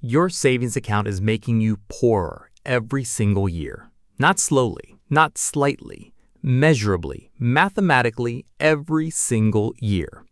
Your savings account is making you poorer every single year. Not slowly, not slightly, measurably, mathematically, every single year.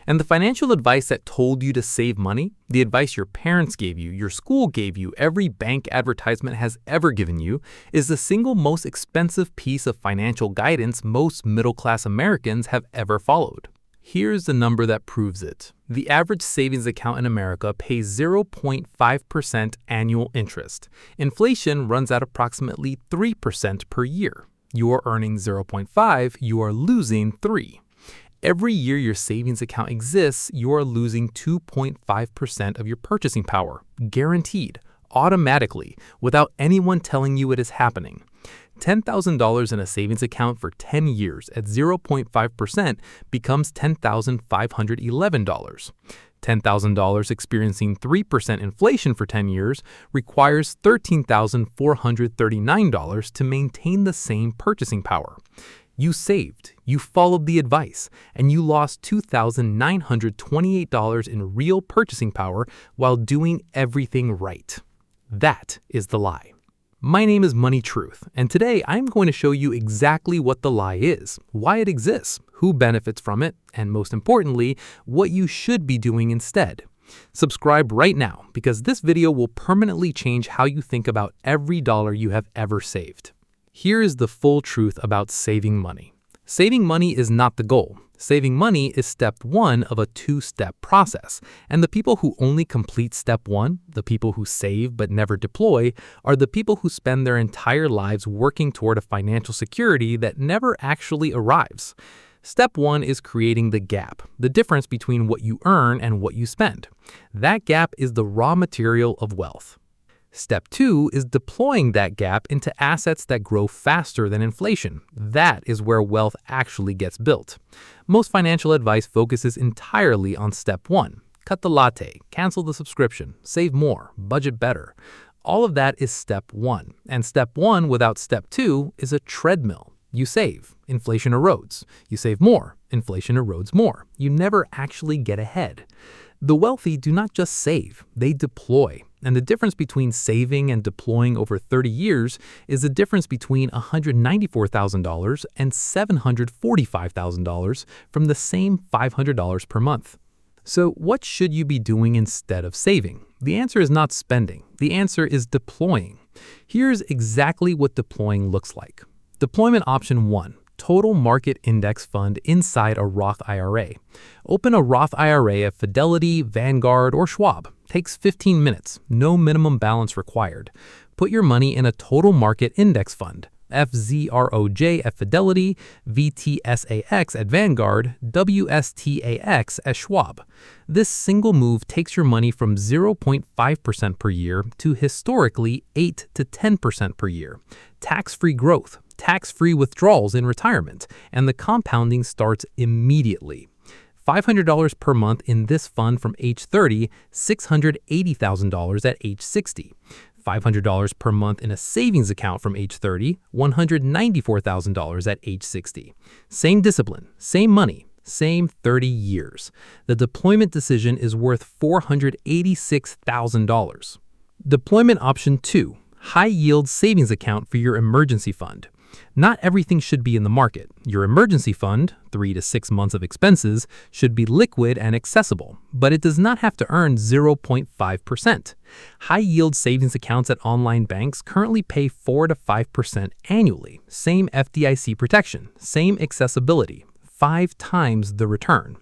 And the financial advice that told you to save money, the advice your parents gave you, your school gave you, every bank advertisement has ever given you, is the single most expensive piece of financial guidance most middle-class Americans have ever followed. Here's the number that proves it. The average savings account in America pays 0.5% annual interest. Inflation runs at approximately 3% per year. You are earning 0.5, you are losing 3. Every year your savings account exists, you are losing 2.5% of your purchasing power, guaranteed, automatically, without anyone telling you it is happening. $10,000 in a savings account for 10 years at 0.5% becomes $10,511. $10,000 experiencing 3% inflation for 10 years requires $13,439 to maintain the same purchasing power. You saved, you followed the advice, and you lost $2,928 in real purchasing power while doing everything right. That is the lie. My name is MoneyTruth, and today I'm going to show you exactly what the lie is, why it exists, who benefits from it, and most importantly, what you should be doing instead. Subscribe right now because this video will permanently change how you think about every dollar you have ever saved. Here is the full truth about saving money. Saving money is not the goal. Saving money is step one of a two-step process, and the people who only complete step one, the people who save but never deploy, are the people who spend their entire lives working toward a financial security that never actually arrives. Step one is creating the gap, the difference between what you earn and what you spend. That gap is the raw material of wealth. Step two is deploying that gap into assets that grow faster than inflation. That is where wealth actually gets built. Most financial advice focuses entirely on step one. Cut the latte, cancel the subscription, save more, budget better. All of that is step one. And step one without step two is a treadmill. You save, inflation erodes. You save more, inflation erodes more. You never actually get ahead. The wealthy do not just save, they deploy. And the difference between saving and deploying over 30 years is the difference between $194,000 and $745,000 from the same $500 per month. So what should you be doing instead of saving? The answer is not spending. The answer is deploying. Here's exactly what deploying looks like. Deployment option 1. Total Market Index Fund inside a Roth IRA. Open a Roth IRA at Fidelity, Vanguard, or Schwab. Takes 15 minutes, no minimum balance required. Put your money in a Total Market Index Fund. FZROJ at Fidelity, VTSAX at Vanguard, WSTAX at Schwab. This single move takes your money from 0.5% per year to historically 8 to 10% per year. Tax-free growth, tax-free withdrawals in retirement, and the compounding starts immediately. $500 per month in this fund from age 30, $680,000 at age 60. $500 per month in a savings account from age 30, $194,000 at age 60. Same discipline, same money, same 30 years. The deployment decision is worth $486,000. Deployment option 2, high-yield savings account for your emergency fund. Not everything should be in the market. Your emergency fund, 3 to 6 months of expenses, should be liquid and accessible, but it does not have to earn 0.5%. High-yield savings accounts at online banks currently pay 4 to 5% annually. Same FDIC protection, same accessibility, 5 times the return.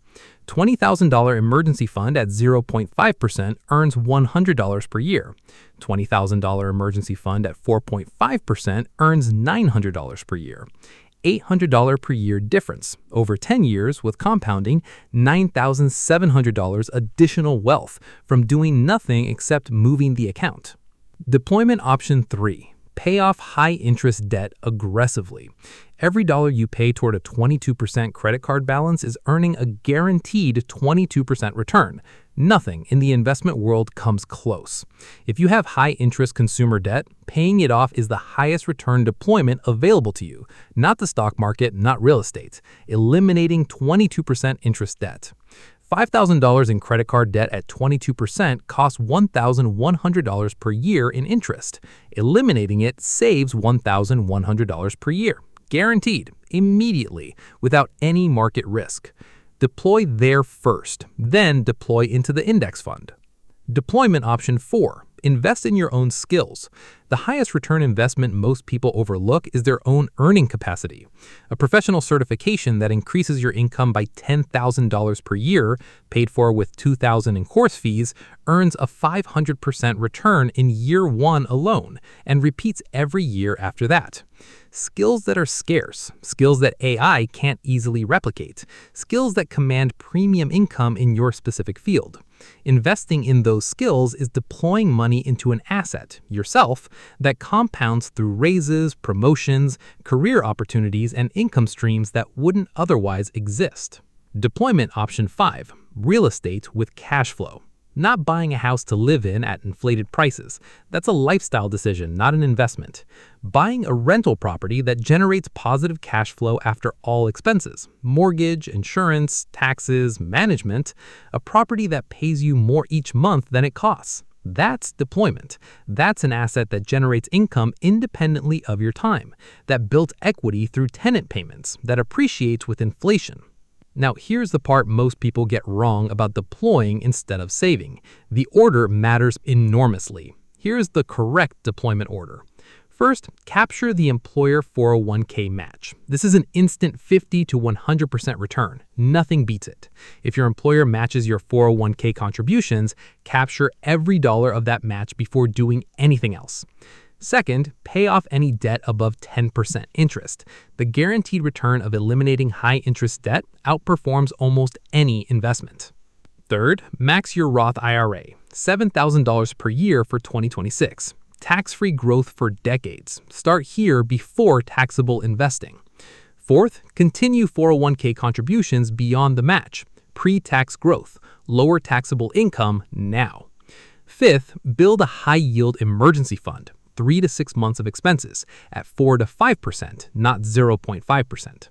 $20,000 emergency fund at 0.5% earns $100 per year. $20,000 emergency fund at 4.5% earns $900 per year. $800 per year difference. Over 10 years with compounding, $9,700 additional wealth from doing nothing except moving the account. Deployment option 3. Pay off high-interest debt aggressively. Every dollar you pay toward a 22% credit card balance is earning a guaranteed 22% return. Nothing in the investment world comes close. If you have high-interest consumer debt, paying it off is the highest return deployment available to you, not the stock market, not real estate, eliminating 22% interest debt. $5,000 in credit card debt at 22% costs $1,100 per year in interest. Eliminating it saves $1,100 per year. Guaranteed, immediately, without any market risk. Deploy there first, then deploy into the index fund. Deployment option 4. Invest in your own skills. The highest return investment most people overlook is their own earning capacity. A professional certification that increases your income by $10,000 per year, paid for with $2,000 in course fees, earns a 500% return in year 1 alone and repeats every year after that. Skills that are scarce, skills that AI can't easily replicate, skills that command premium income in your specific field. Investing in those skills is deploying money into an asset, yourself, that compounds through raises, promotions, career opportunities, and income streams that wouldn't otherwise exist. Deployment option 5. Real estate with cash flow. Not buying a house to live in at inflated prices. That's a lifestyle decision, not an investment. Buying a rental property that generates positive cash flow after all expenses. Mortgage, insurance, taxes, management. A property that pays you more each month than it costs. That's deployment. That's an asset that generates income independently of your time, that builds equity through tenant payments, that appreciates with inflation. Now, here's the part most people get wrong about deploying instead of saving. The order matters enormously. Here's the correct deployment order. First, capture the employer 401k match. This is an instant 50 to 100% return. Nothing beats it. If your employer matches your 401k contributions, capture every dollar of that match before doing anything else. Second, pay off any debt above 10% interest. The guaranteed return of eliminating high-interest debt outperforms almost any investment. Third, max your Roth IRA, $7,000 per year for 2026. Tax-free growth for decades. Start here before taxable investing. Fourth, continue 401k contributions beyond the match. Pre-tax growth. Lower taxable income now. Fifth, build a high-yield emergency fund. 3 to 6 months of expenses at 4 to 5%, not 0.5%.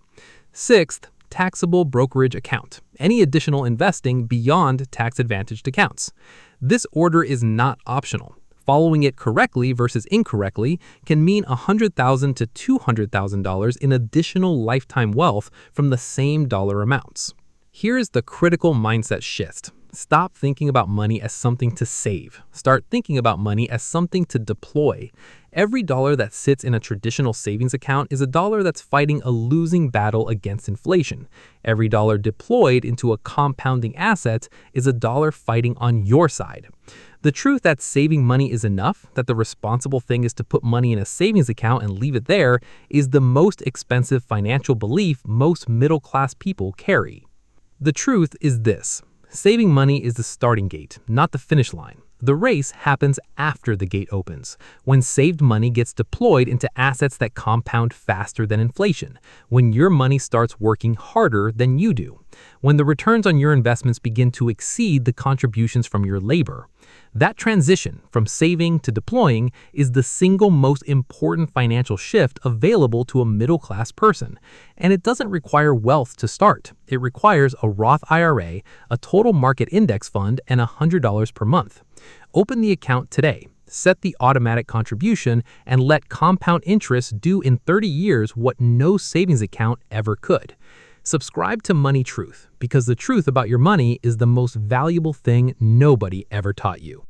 Sixth, taxable brokerage account. Any additional investing beyond tax-advantaged accounts. This order is not optional. Following it correctly versus incorrectly can mean $100,000 to $200,000 in additional lifetime wealth from the same dollar amounts. Here is the critical mindset shift. Stop thinking about money as something to save. Start thinking about money as something to deploy. Every dollar that sits in a traditional savings account is a dollar that's fighting a losing battle against inflation. Every dollar deployed into a compounding asset is a dollar fighting on your side. The truth that saving money is enough, that the responsible thing is to put money in a savings account and leave it there, is the most expensive financial belief most middle-class people carry. The truth is this. Saving money is the starting gate, not the finish line. The race happens after the gate opens, when saved money gets deployed into assets that compound faster than inflation, when your money starts working harder than you do, when the returns on your investments begin to exceed the contributions from your labor. That transition from saving to deploying is the single most important financial shift available to a middle-class person. And it doesn't require wealth to start. It requires a Roth IRA, a total market index fund, and $100 per month. Open the account today, set the automatic contribution, and let compound interest do in 30 years what no savings account ever could. Subscribe to MoneyTruth, because the truth about your money is the most valuable thing nobody ever taught you.